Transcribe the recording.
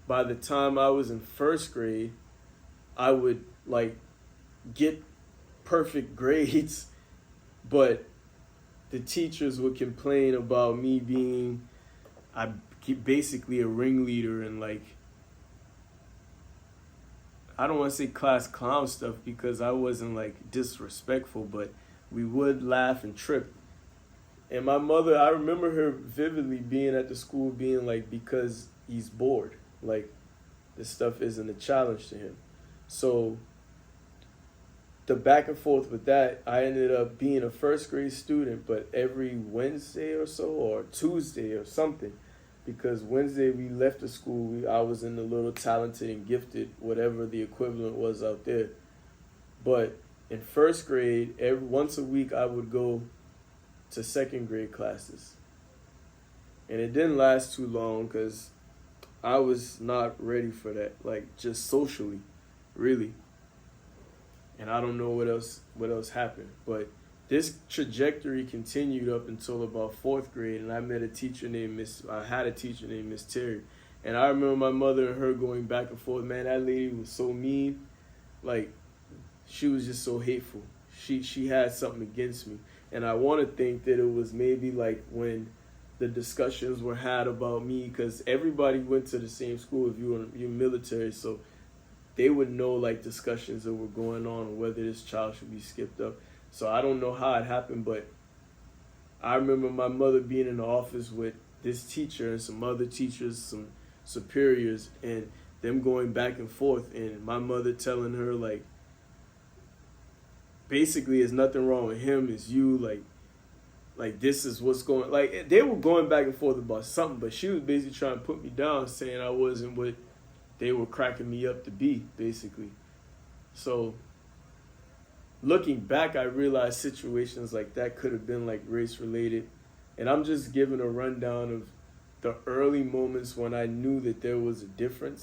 by the time I was in first grade, I would like get perfect grades, but the teachers would complain about me being I basically a ringleader and like I don't want to say class clown stuff because I wasn't like disrespectful, but we would laugh and trip. And my mother, I remember her vividly being at the school being like, because he's bored. Like, this stuff isn't a challenge to him. So, the back and forth with that, I ended up being a first grade student, but every Wednesday or so, or Tuesday or something, because Wednesday we left the school, I was in the little talented and gifted, whatever the equivalent was out there. But in first grade, once a week I would go to second grade classes. And it didn't last too long because I was not ready for that, like just socially, really. And I don't know what else happened. But this trajectory continued up until about fourth grade, and I had a teacher named Miss Terry. And I remember my mother and her going back and forth. Man, that lady was so mean. Like, she was just so hateful. She had something against me. And I want to think that it was maybe like when the discussions were had about me, because everybody went to the same school if you're military, so they would know like discussions that were going on whether this child should be skipped up. So I don't know how it happened, but I remember my mother being in the office with this teacher and some other teachers, some superiors, and them going back and forth, and my mother telling her like, basically, there's nothing wrong with him, it's you, like this is what's going, like they were going back and forth about something, but she was basically trying to put me down, saying I wasn't what they were cracking me up to be, basically. So looking back, I realized situations like that could have been like race related, and I'm just giving a rundown of the early moments when I knew that there was a difference.